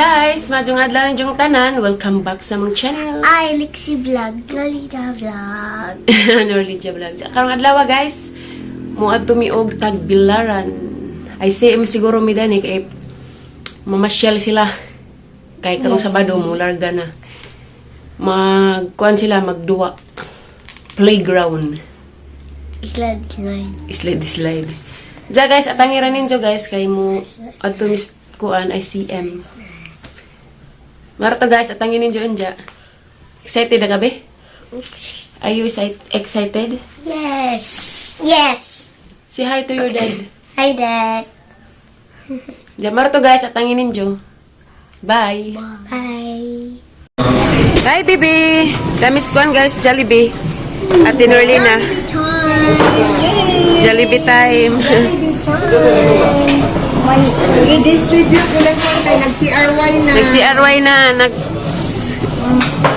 guys, majong adlaw ng tanan. Welcome back sa mong channel. Ay, Lexie vlog, Nurlydia vlog. Nurlydia vlog. Karong adlaw guys, muad tumiog tagbilaran. Ay sim siguro mi dani kay mamasyal sila. Kay karong Sabado mo larga na. Magkuan sila magduwa. Playground. Slide. Ja guys, atangiran ninyo guys kay mo adto mis kuan ay CM. Marto guys, atangin ninyo anja. Excited na gabi? Are you excited? Yes. Say hi to your dad. Hi, Dad. Ja, marto guys, atangin ninyo. Bye. Bye. Hi, baby. Damis kuan guys, Jollibee. Ate Nurlina. Jollibee time. I-distribute ilang mo tayo. Nag-CRY na. Nag-CRY na.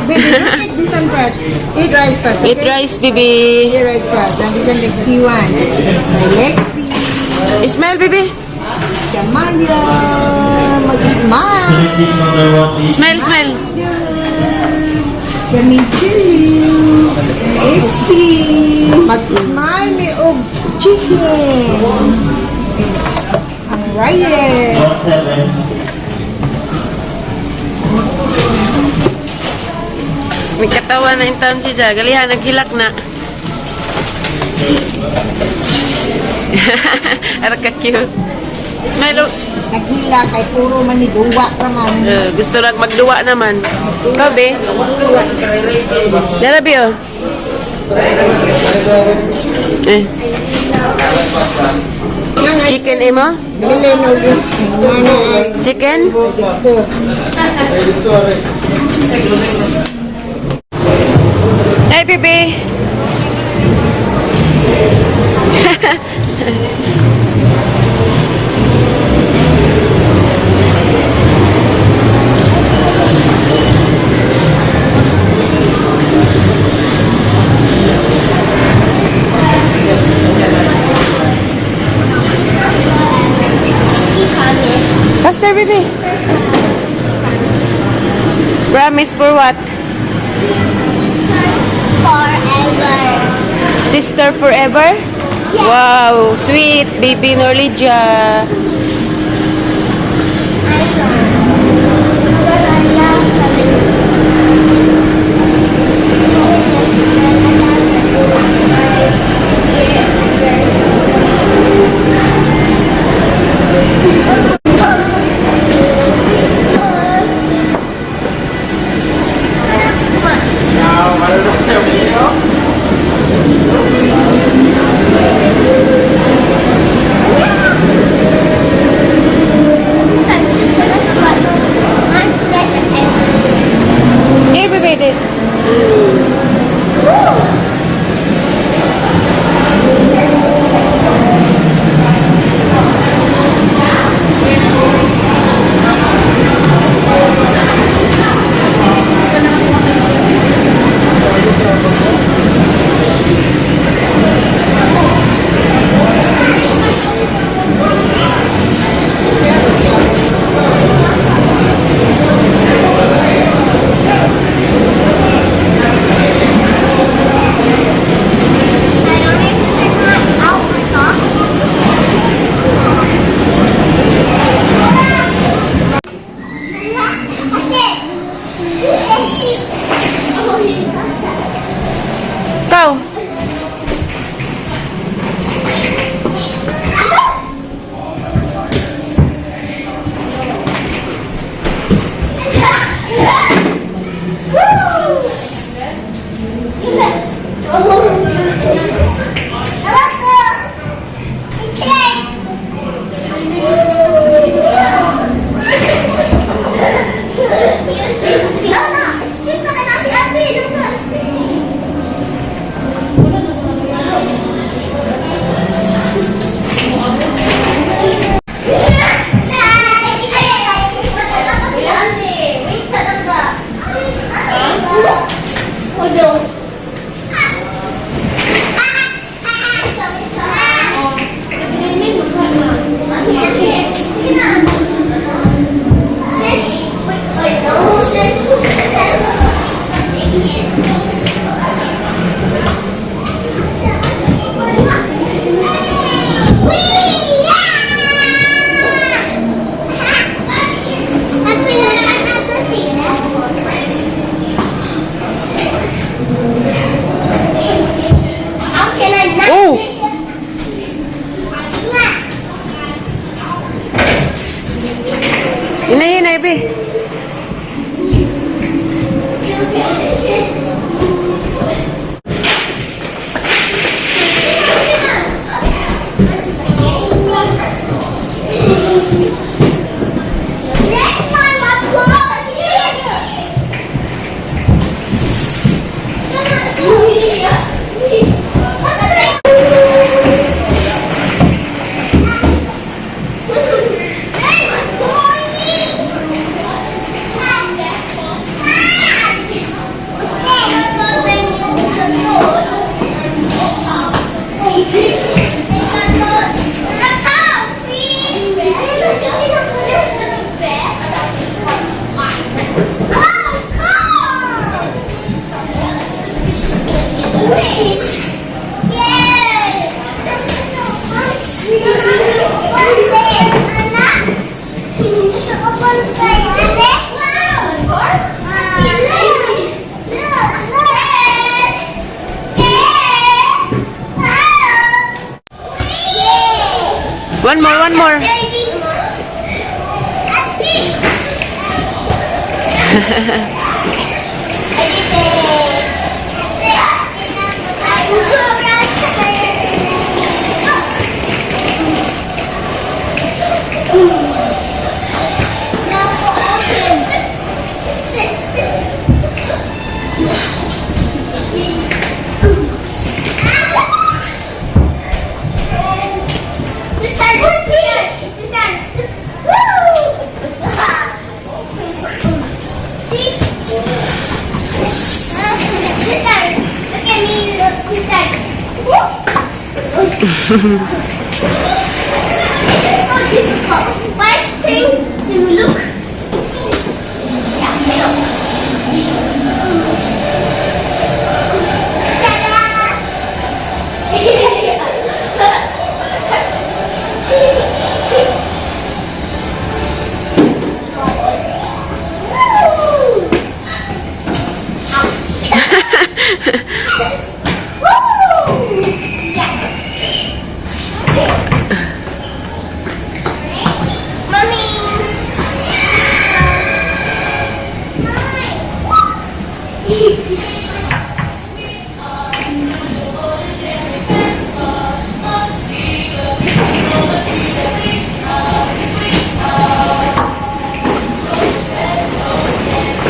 Baby, don't eat this one first. Eat rice first, okay? Eat rice, baby. Eat rice first. And this one, Lexie one. Lexie. Smile, baby. Kamaya. Mag-smile. Smile. Kami chili. Lexie. Mag-smile may og chicken. Alright. May katawa na yung taon si Ja. Galihan, naghilak na. Harap ka cute. Smile. Naghila kay puro maniduwa ka man. Gusto lang magduwa naman. Ikaw, be? Dalabi, oh. Chicken, imo? Chicken? Hey, baby! Faster, baby! Promise for what? Forever. Sister forever? Yeah. Wow, sweet baby Nurlydia. Here, baby, did. Go. One more, one more.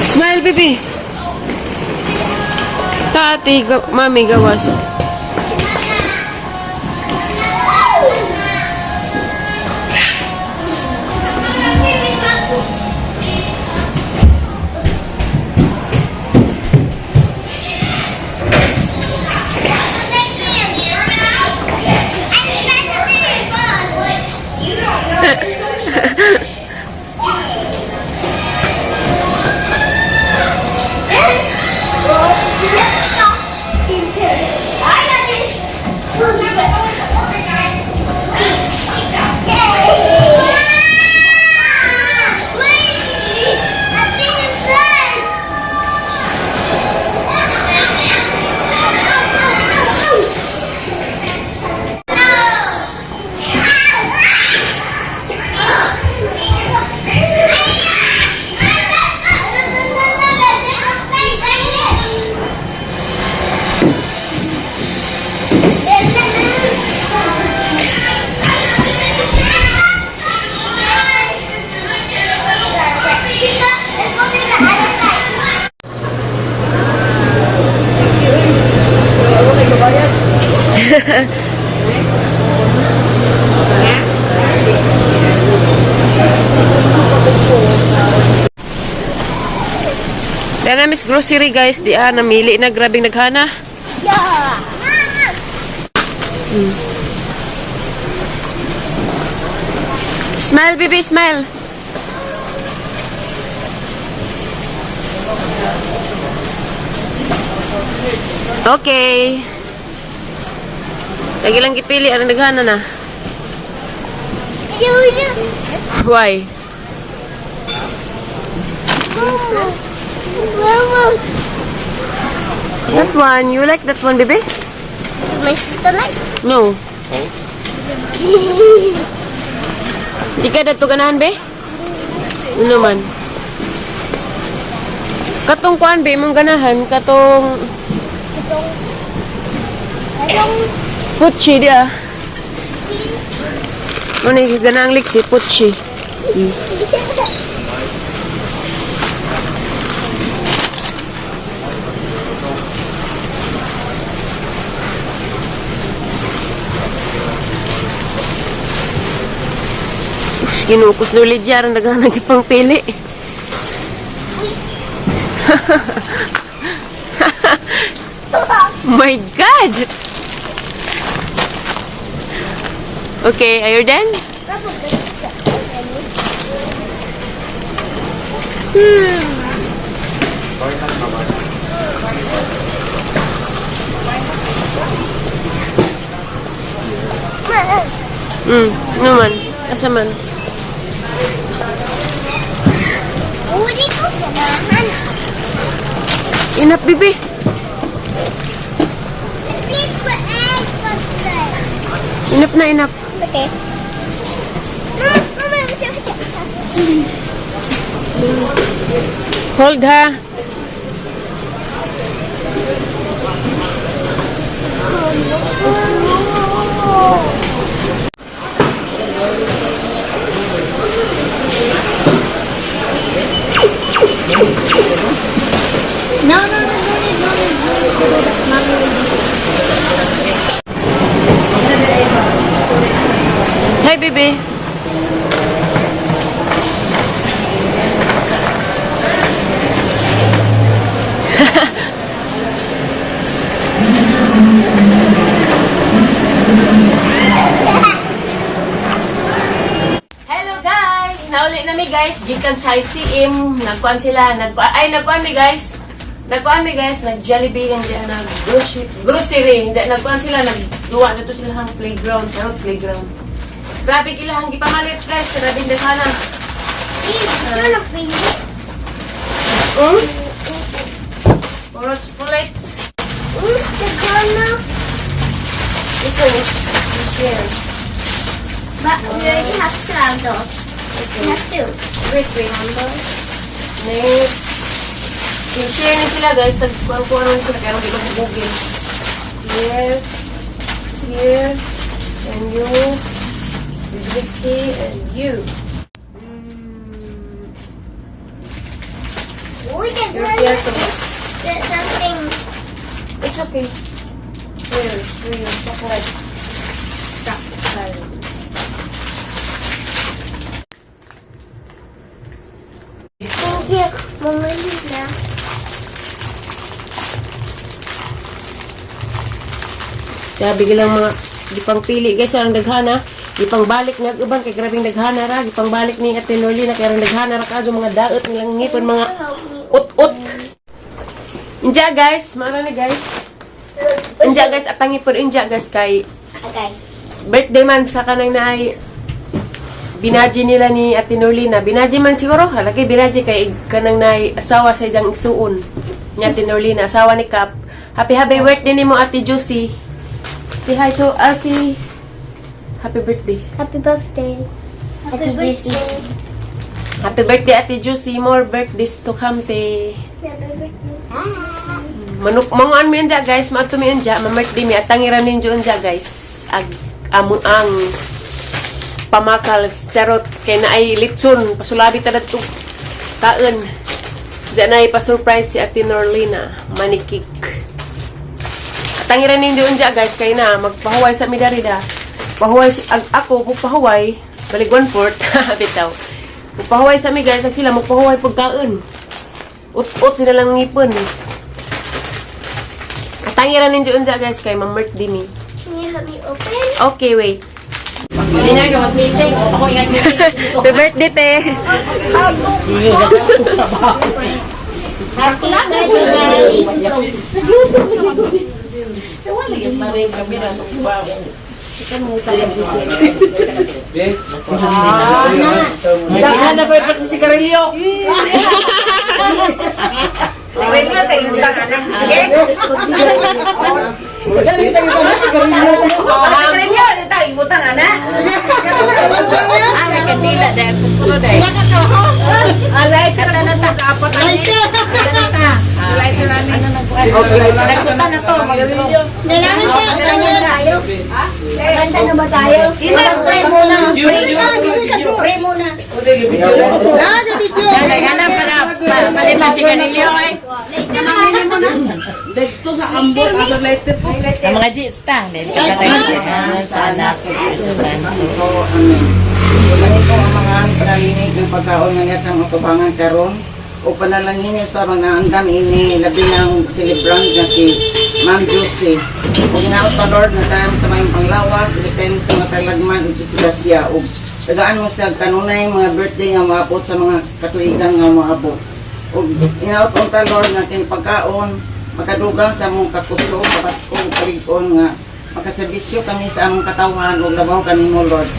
Smile, baby. Tati, mami, gawas. Dana Miss Grocery guys, di namili na grabing naghana. Yeah. Smile baby, smile. Okay. Lagi lang gipili ang naghana na. Why? That one, you like that one, baby? My sister like. No. Di ka dato ganahan, be? Ano man? Katong kuan, be, mong ganahan, katong Puchi dia. Ano yung ganang Lexie? Puchi. Kinukos Nurlydia ang naghanag ipang pili. My God! Okay, are you done? Naman. Asa man? Uli ko kailangan. Inap, bibi. Flip ko egg pagkay. Inap na, inap. Okay. Mama, masya. Hold ha. No, no, no, no, no, Hey, baby. Hello guys! Nauli na mi guys, gikan sa ICM, nagkuan sila, nagkuan mi guys. Nagkuan mi guys, nag-Jollibee yan dyan, nag-grocery. Nagkuan sila, nagluwa na to sila hang playground, playground. Grabe kilahang gipamalit guys, grabing dekana. Ito na pili. Puro chocolate. Tagana. Ito, share. But we already have to have those. We have to. Wait. Next. I-share na sila guys, tagkuhan na sila, kaya hindi ko bubugin. Here, and you, with Lexie, and you. We can You're run here to something. It's okay. Here, chocolate. Chocolate. Thank you, Mama Lila. Sabi lang mga gipang pili guys ang daghana, gipang balik nga uban kay grabing daghana ra, gipang balik ni Ate Nurlydia kay daghana ra kadto mga daot nilang ngipon mga ut-ut. Inja guys, mara na guys. Inja guys atang ngipon inja guys kay Okay. birthday man sa kanang naay binaji nila ni Ate Nurlydia. Binaji man siguro, halagi binaji kay kanang naay asawa sa isang igsuon ni Ate Nurlydia, asawa ni Kap. Happy birthday nimo Ate Josie. Say hi to Elsie. Happy birthday. Happy birthday. Happy birthday. Happy birthday Ate Josie. More birthdays to come te. Happy birthday. Manguan mo yan dyan guys. Maato mo yan dyan. Ma-birthday mi. At tangiran ninyo yan dyan guys. Ang pamakal. Charot. Kaya na ay litson. Pasulabi talad to. Kaan. Diyan na ay pa-surprise si Ate Nurlydia. Manikik. Tangiran ninyo dyan guys, kaya na, magpahuway sa midarida. Pahuway, ako, pahuway, balik 1/4, bitaw. Pahuway sa mi guys, at sila magpahuway pagkaon. Ut-ut sila lang ngipon. Tangiran ninyo dyan guys, kaya ma-birthday mi. Can you help me open? Okay, wait. Hindi na yung mag-meeting. Ako yung meeting. Happy birthday, te! Happy birthday. Wala yung maring kami na sa kubaw. Dahan na ko yung pati si Carillo. Si Carillo, tayo yung tangan na. Magaling tayo yung tangan si Carillo. Si Carillo, tayo yung tangan na. Ay, kandila dahil kuskuro dahil. Alay, kata na ta, kaapat na niya. Alay, tirani na nagkuhan. Nagkuhan na to, Carillo. Nalaman ko, ganda tayo. Ganda na ba tayo? Pray muna. Pray muna. Hanap para malima si Carillo eh. Namamili mo na. Dito sa ambot, asa letter po. Ang mga jista, sa anak. Ganito ang mga panalinig ng pagkaon nga niya sa utubangan karon o panalangin niya sa mga andam ini labi ng celebrant na si Ma'am Josie. O ginaot pa Lord na tayo sa mga panglawas, ilitayin mo sa mga talagman ito sila siya. O tagaan mo sa kanunay mga birthday nga maabot sa mga katuigan nga maabot. O ginaot mo ta Lord na pagkaon makadugang sa mong kakuso, kapaskong kalikon nga makaserbisyo kami sa among katawan ug labaw kanimo Lord.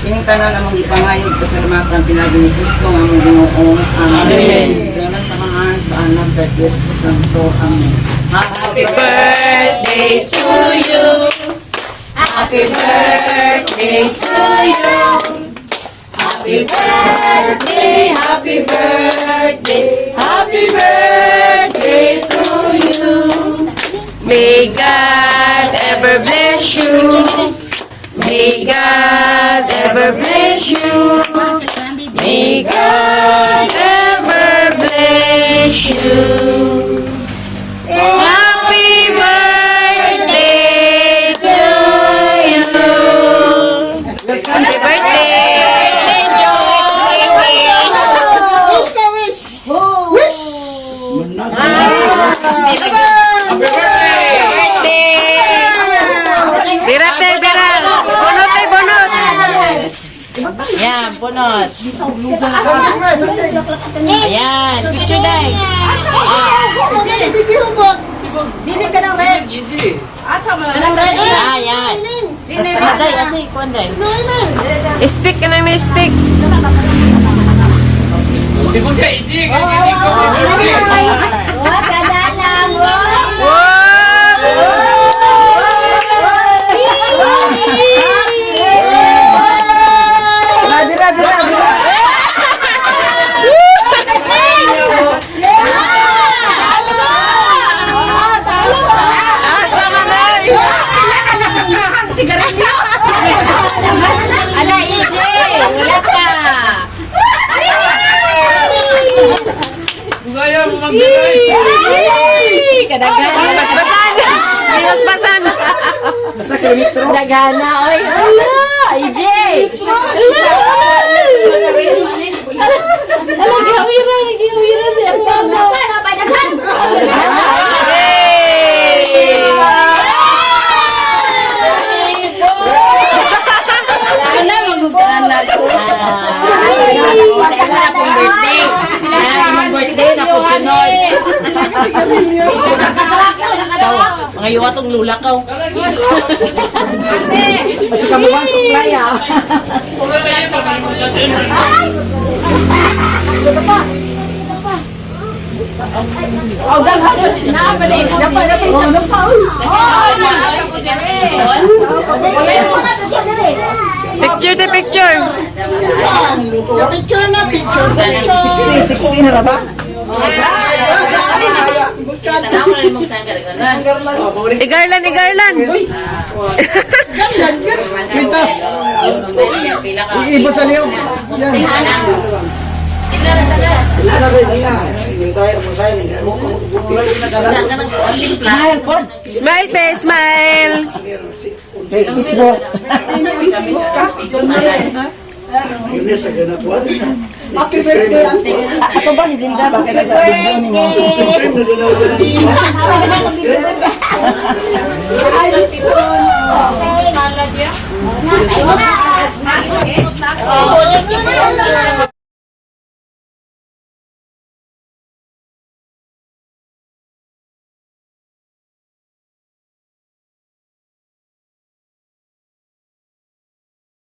Kining tanan among ipangayog pasalamatan pinagi ni Kristo nga among Ginoo. Amen. Dalan sa mga sa anak sa Kristo Santo. Amen. Happy birthday to you. Happy birthday to you. Happy birthday, happy birthday, happy birthday to you. May God ever bless you. May God ever bless you. May God ever bless you. Happy birthday to you. Happy birthday, Josie. Birat tayo, birat. Bunot tayo, bunot. Yan, punot. Ayan, picture day. Dili ka ng red. Anong red? Ayan. Day, kasi ikuan day. Stick ka namin, stick. Oh, kadalang. Ala, EJ! Wala ka! Kadagana. Basbasan. Basbasan. Dagana, oy. Ala, EJ! Ala, gihawira siya. Wala mag-anak ko. Sa ila akong birthday. Ang birthday na kung sunod. Mga yuwatong lula ka. Basta kamuhan sa playa. Picture to picture. Picture na, picture. 60 na ba? Igarlan, igarlan. Iibo sa liyo. Smile, te, smile. Facebook. Happy birthday, auntie. Ako ba ni Linda? Bakit nag-birthday ni mo? Ay,